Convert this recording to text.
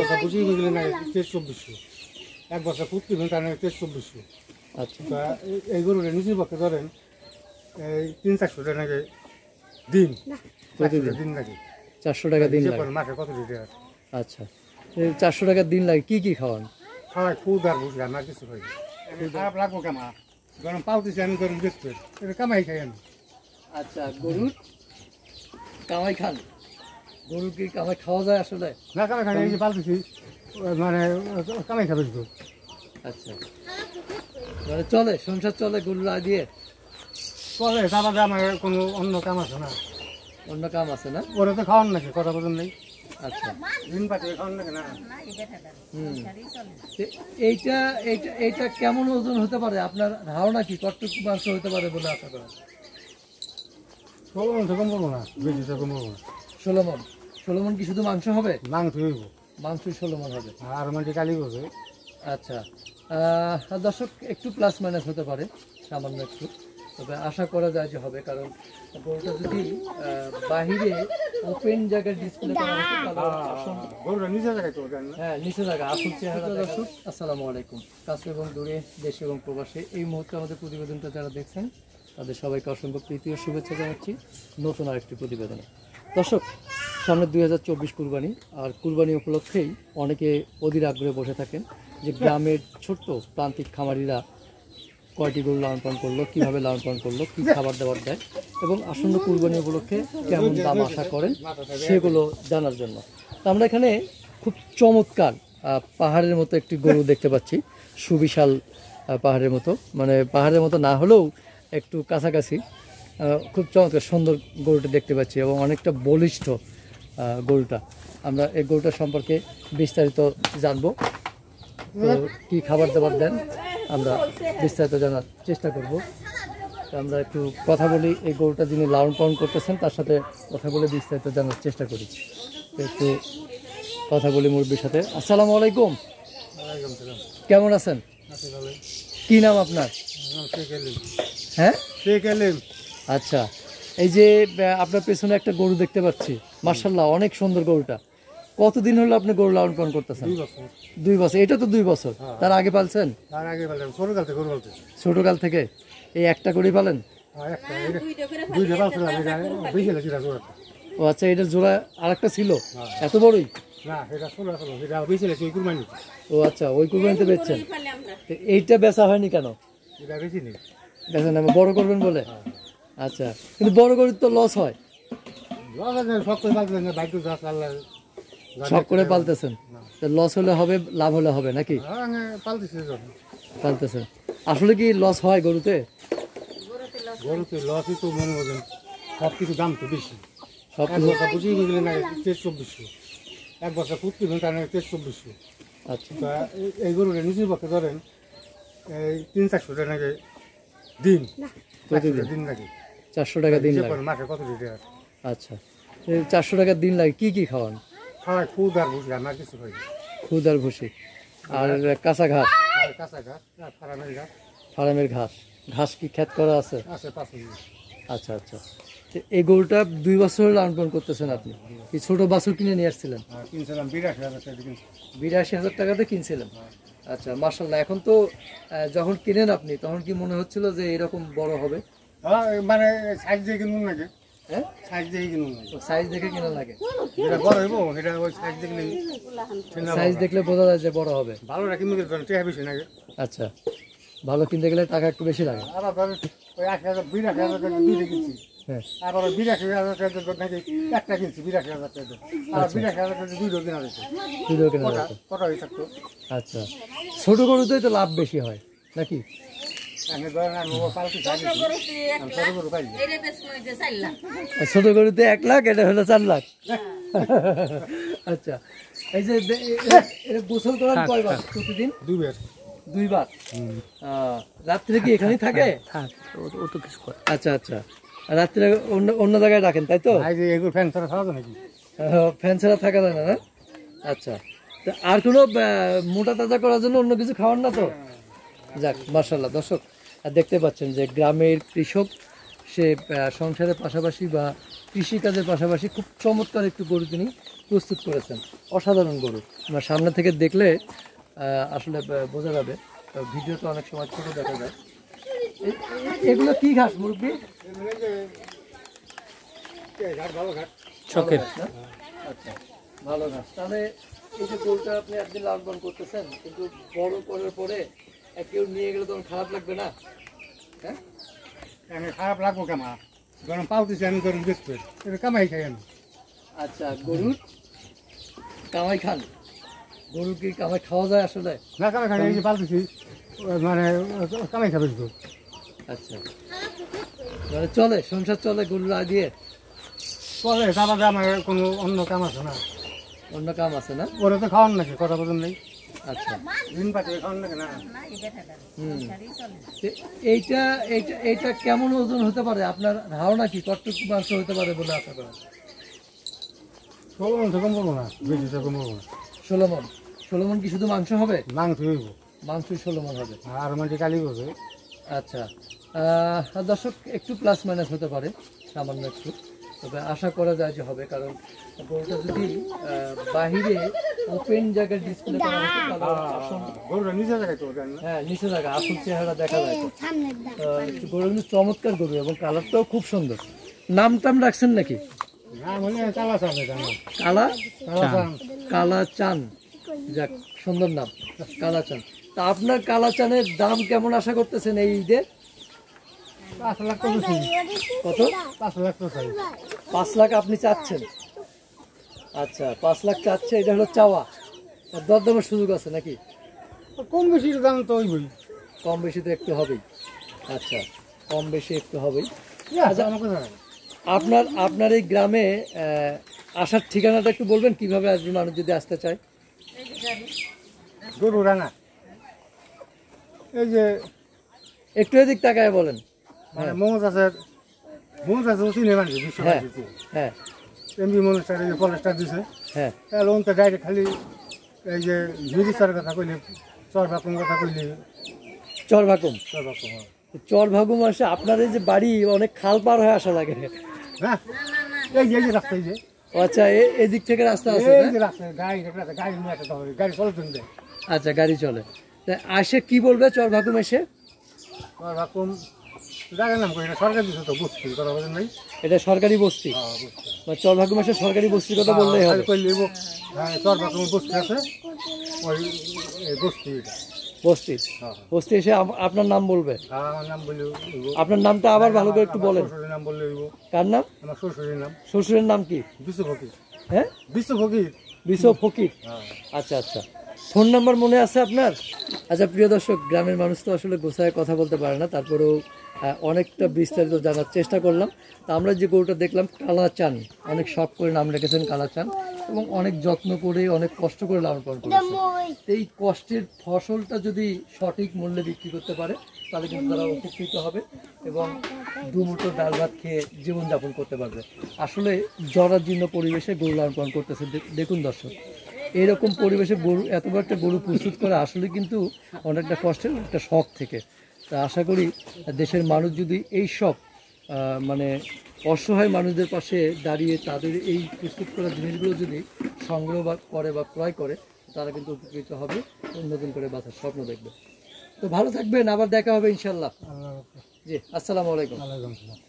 বছর বুঝি গেলে না 23-2400, এক বছর ফুট কিনবেন তার 23-2400। আচ্ছা, তা এই গরুটা নিজের পক্ষে ধরেন এই 300-400 টাকা নাকি দিন, প্রতিদিন দিন নাকি 400 টাকা দিন লাগে। মাসে কত লিটার আচ্ছা, 400 টাকা দিন লাগে। কি খাওয়ান? খাওয়াই খুদ আর বুঝি আমার কিছু খাই খারাপ লাগবো কামা, গরম পালতেছি আমি, গরম দেখতে এটা কামাই খাই আমি। আচ্ছা, গরুর কামাই খান? গরু কি কামাই খাওয়া যায় আসলে? না কামাই খাই, এই যে পালতেছি মানে কামাই খাবে তো। আচ্ছা, মানে চলে, সংসার চলে গরু দিয়ে? চলে, তারপরে আমার কোনো অন্য কাম আছে না? অন্য কাম আছে না? ওরা তো খাওয়ান নাকি, কথা বলেন নেই। আচ্ছা, দিন পাতে খাওয়ান নাকি না? এইটা এইটা এইটা কেমন ওজন হতে পারে আপনার ধারণা? কি কতটুকু মাংস হতে পারে বলে আশা করেন? 16 মণ কম করবো না, বেশি তো কম করবো না। 16 মণ? 16 মণ কি শুধু মাংস হবে? মাংস হইব, মাংস 16 মণ হবে। আর মানে কালি করবে। আচ্ছা, দর্শক একটু প্লাস মাইনাস হতে পারে, সামান্য একটু, তবে আশা করা যায় যে হবে। কারণ গরুটা যদি বাহিরে ওপেন জায়গায় ডিসপ্লে করা হতো তাহলে গরুটা নিচে জায়গায় তো দেন না? হ্যাঁ, নিচে জায়গা আসল চেহারা। দর্শক আসসালামু আলাইকুম, কাছে এবং দূরে, দেশে এবং প্রবাসে এই মুহূর্তে আমাদের প্রতিবেদনটা যারা দেখছেন তাদের সবাইকে অসংখ্য প্রীতি ও শুভেচ্ছা জানাচ্ছি নতুন আরেকটি প্রতিবেদনে। দর্শক, সামনে 2024 কুরবানি, আর কুরবানি উপলক্ষেই অনেকে অধীর আগ্রহে বসে থাকেন যে গ্রামের ছোট্ট প্রান্তিক খামারিরা কয়টি গরু লালন পালন করলো, কীভাবে লালন পালন করলো, কী খাবার দাবার দেয় এবং আসন্ন কুরবানি উপলক্ষে কেমন দাম আশা করেন সেগুলো জানার জন্য। তো আমরা এখানে খুব চমৎকার পাহাড়ের মতো একটি গরু দেখতে পাচ্ছি, সুবিশাল পাহাড়ের মতো, মানে পাহাড়ের মতো না হলেও একটু কাছাকাছি। খুব চমৎকার সুন্দর গরুটা দেখতে পাচ্ছি এবং অনেকটা বলিষ্ঠ গরুটা। আমরা এই গরুটা সম্পর্কে বিস্তারিত জানবো, তো কী খাবার দাবার দেন আমরা বিস্তারিত জানার চেষ্টা করব। তো আমরা একটু কথা বলি, এই গরুটা যিনি লালন পালন করতেছেন তার সাথে কথা বলে বিস্তারিত জানার চেষ্টা করি। তো একটু কথা বলি মুরব্বির সাথে। আসসালামু আলাইকুম, কেমন আছেন? কি নাম আপনার? হ্যাঁ, আচ্ছা, এই যে আপনার পেছনে একটা গরু দেখতে পাচ্ছি, মাশাআল্লাহ অনেক সুন্দর গরুটা। কতদিন হলো আপনি গরু লালন পালন করতেছেন? 2 বছর। 2 বছর? এটা তো 2 বছর, তার আগে পালছেন? তার আগে পালতাম, ছোটকাল থেকে গরু পালতে। ছোটকাল থেকে এই একটা করেই পালেন? দুইটা পালছিলাম, এটা বেশি লাগছিল জোড়া। ও আচ্ছা, এটা জোড়া আরেকটা ছিল এত বড়ই? না, এটা ছোট ছিল, এটা বেশি লাগছে ওই কুরবানি। ও আচ্ছা, ওই কুরবানিতে বেচছেন। এইটা বেচা হয়নি কেন? এটা বেশি নেই, বেচেন আমি বড় করবেন বলে? আচ্ছা, কিন্তু বড় গরুর তো লস হয়। শখ করে পালতেছেন, বাইক আল্লাহ শখ করে পালতেছেন, লস হলে হবে লাভ হলে হবে নাকি? পালতেছি, পালতেছেন। আসলে কি লস হয় গরুতে? গরুতে লসই তো মনে করেন, সব কিছু দাম তো বেশি। সব এক বছর বুঝি গেলে না 23-2400, এক বছর ফুট কিনবেন তার 23-2400। আচ্ছা, তা এই গরুটা নিজের পক্ষে ধরেন এই 300-400 টাকা নাকি দিন, প্রতিদিন দিন নাকি 400 টাকা দিন লাগে। মাসে কত লিটার? আচ্ছা, 400 টাকা দিন লাগে। কি খাওয়ান? খাওয়াই খুদ আর বুঝি আমার কিছু খাই খুদ আর ভুসি আর কাঁচা ঘাস? কাঁচা ঘাস, ফার্মের ঘাস। ফার্মের ঘাস? ঘাস কি ক্ষেত করা আছে? আছে 5 মিনিট। আচ্ছা আচ্ছা, এই গরুটা 2 বছর লালন পালন করতেছেন আপনি? এই ছোট বাছুর কিনে নিয়ে আসছিলেন? কিনছিলাম 82,000 টাকা কিনছি। 82,000 টাকাতে কিনছিলেন? আচ্ছা, মাশাআল্লাহ। এখন তো যখন কিনেন আপনি তখন কি মনে হচ্ছিল যে এরকম বড় হবে? মানে সাইজ দিয়ে কিনুন নাকি? হ্যাঁ, সাইজ দিয়ে কিনুন নাকি? সাইজ দেখে কেনা লাগে? এটা বড় হইব, এটা ওই সাইজ দেখলে সাইজ দেখলে বোঝা যায় যে বড় হবে। ভালোটা কিনতে গেলে টাকা বেশি নাকি? আচ্ছা, ভালো কিনতে গেলে টাকা একটু বেশি লাগে। আবার ধরেন ওই 82,000 টাকা দুইটা কিনছি, হ্যাঁ, আবার 82,000 টাকা নাকি একটা কিনছি, 82,000 টাকা, আর 82,000 টাকা দুইটা কিনা দিচ্ছে। দুটো কেনা লাগে। কটা হয়ে থাকতো? আচ্ছা, ছোট গরুতেই তো লাভ বেশি হয় নাকি? আমি ধরেন আমি পালছি, আমি ছোট গরু পাই। ছোট গরুতে 1 লাখ, এটা হলো 4 লাখ। আচ্ছা, এই যে এটা গোসল করার কয়বার প্রতিদিন? 2 বার। 2 বার? রাত্রে কি এখানেই থাকে? ও তো কিছু করে। আচ্ছা আচ্ছা, রাত্রে অন্য জায়গায় রাখেন তাই তো? এই যে এগুলো ফ্যান ছাড়া খাওয়া যায় নাকি? ফ্যান ছাড়া থাকা যায় না? আচ্ছা, তা আর কোনো মোটা তাজা করার জন্য অন্য কিছু খাওয়ান না তো? যাক, মাশাআল্লাহ। দর্শক, দেখতে পাচ্ছেন যে গ্রামের কৃষক সে সংসারের পাশাপাশি বা কৃষিকাজের পাশাপাশি খুব চমৎকার একটু গরু তিনি প্রস্তুত করেছেন, অসাধারণ গরু। আমার সামনে থেকে দেখলে আসলে বোঝা যাবে, ভিডিও তো অনেক সময় ছোট দেখা যায়। এগুলো কি ঘাস মুরব্বি? শখের। আচ্ছা, ভালো ঘাস। তাহলে এই যে গরুটা আপনি একদিন লালন পালন করতেছেন, কিন্তু বড় করার পরে কেউ নিয়ে গেলে তখন খারাপ লাগবে না? হ্যাঁ, খারাপ লাগবো কেমন, গরম পালতেছি আমি গরম বেচতে, এটা কামাই খাই আমি। আচ্ছা, গরুর কামাই খান? গরু কি কামাই খাওয়া যায় আসলে? না কামাই খাই, এই যে পালতেছি মানে কামাই খাবে তো। আচ্ছা, মানে চলে, সংসার চলে গরু দিয়ে? চলে, তারপরে আমার কোনো অন্য কাম আছে না। অন্য কাম আছে না? ওরা তো খাওয়ান নাকি, কথা বলুন নেই। আচ্ছা, দিন পাচ্ছে খাওয়ান নাকি না। এইটা এইটা এইটা কেমন ওজন হতে পারে আপনার ধারণা কি? কতটুকু মাংস হতে পারে বলে আশা করেন? 16 মণ থেকে কম বলবো না, বেশি থেকে কম বলবো না। 16 মণ। 16 মণ কি শুধু মাংস হবে? মাংস হইব, মাংসই 16 মণ হবে। আর মানে কালি বলবে। আচ্ছা, দর্শক একটু প্লাস মাইনাস হতে পারে, সামান্য একটু, তবে আশা করা যায় যে হবে। কারণ গরুটা যদি বাহিরে ওপেন জায়গায় ডিসপ্লে করা হতো তাহলে আসল, গরুটা নিচে জায়গায় তো দেন না। হ্যাঁ নিচে জায়গা আসল চেহারা দেখা যায়। গরু কিন্তু চমৎকার গরু এবং কালারটাও খুব সুন্দর। নাম টাম রাখছেন নাকি? না মানে কালা চান, এটা না কালা কালা চান। কালা চান, যাক সুন্দর নাম, কালা চান। তা আপনার কালা চানের দাম কেমন আশা করতেছেন এই ঈদে? 5 লাখ তো বেশি। কত? 5 লাখ তো চাই। 5 লাখ আপনি চাচ্ছেন? আচ্ছা, 5 লাখ চাচ্ছে, এটা হলো চাওয়া। দরদামের সুযোগ আছে নাকি? কম বেশি দাম তো হইবই। কম বেশি তো একটু হবেই। আচ্ছা, কম বেশি একটু হবেই। আচ্ছা, আমার কথা আপনার আপনার এই গ্রামে আসার ঠিকানাটা একটু বলবেন, কিভাবে আসবে মানুষ যদি আসতে চায়? গরু রাঙা, এই যে একটু এদিক তাকায় বলেন। মানে মমতা স্যার চিনে মানুষ বিশ্ব হ্যাঁ হ্যাঁ এমবি মনুষ্ঠান কলেজটা দিছে। হ্যাঁ, তাহলে ওন তো ডাইরেক্ট খালি এই যে মিরিস্টারের কথা কইলে, চর বাকুম কথা কইলে, চরভাকুম। চর বাকুম চরভাকুম আসে আপনার এই যে বাড়ি, অনেক খাল পার হয়ে আসা লাগে। হ্যাঁ, এই যে রাস্তা, এই যে ও আচ্ছা, এদিক থেকে রাস্তা আছে এই না? যে রাস্তা, গাড়ি নিয়ে একটা হবে, গাড়ি চলতেন দেয়। আচ্ছা, গাড়ি চলে। তা আসে কি বলবে চরভাকুম এসে? চর বাকুম জায়গার নাম কই, এটা সরকার দিছে তো, বস্তি কথা বলেন নাই। এটা সরকারি বস্তি? হ্যাঁ, বস্তি। বা চরভাকুম এসে সরকারি বস্তির কথা বললেই হবে? কইলে হ্যাঁ, চর বাকুম বস্তি আছে, ওই এই বস্তি এটা। বস্তি? হ্যাঁ, বস্তি এসে আপনার নাম বলবে? আমার নাম বললে আপনার নামটা আবার ভালো করে একটু বলেন। শ্বশুরের নাম বললে হইব। কার নাম? আমার শ্বশুরের নাম শ্বশুরের নাম কি? বিশ্ব ফকির। হ্যাঁ, বিশ্ব ফকির। বিশ্ব ফকির। হ্যাঁ। আচ্ছা আচ্ছা, ফোন নাম্বার মনে আছে আপনার? আচ্ছা, প্রিয় দর্শক, গ্রামের মানুষ তো আসলে গোছায় কথা বলতে পারে না, তারপরেও অনেকটা বিস্তারিত জানার চেষ্টা করলাম। তা আমরা যে গরুটা দেখলাম কালা চান, অনেক শখ করে নাম রেখেছেন কালা চান, এবং অনেক যত্ন করে অনেক কষ্ট করে লালন পালন করেছেন। এই কষ্টের ফসলটা যদি সঠিক মূল্যে বিক্রি করতে পারে তাহলে কিন্তু তারা উপকৃত হবে এবং দুমুঠো ডাল ভাত খেয়ে জীবনযাপন করতে পারবে। আসলে জরাজীর্ণ পরিবেশে গরু লালন পালন করতেছে। দেখুন দর্শক, এইরকম পরিবেশে গরু, এত বড় একটা গরু প্রস্তুত করা আসলে কিন্তু অনেকটা কষ্টের, একটা শখ থেকে। তা আশা করি দেশের মানুষ যদি এই সব মানে অসহায় মানুষদের পাশে দাঁড়িয়ে তাদের এই প্রস্তুত করা জিনিসগুলো যদি সংগ্রহ করে বা ক্রয় করে, তারা কিন্তু উপকৃত হবে, নতুন করে বাঁচার স্বপ্ন দেখবে। তো ভালো থাকবেন, আবার দেখা হবে ইনশাল্লাহ। জি, আসসালামু আলাইকুম। আলাইকুম আসসালাম।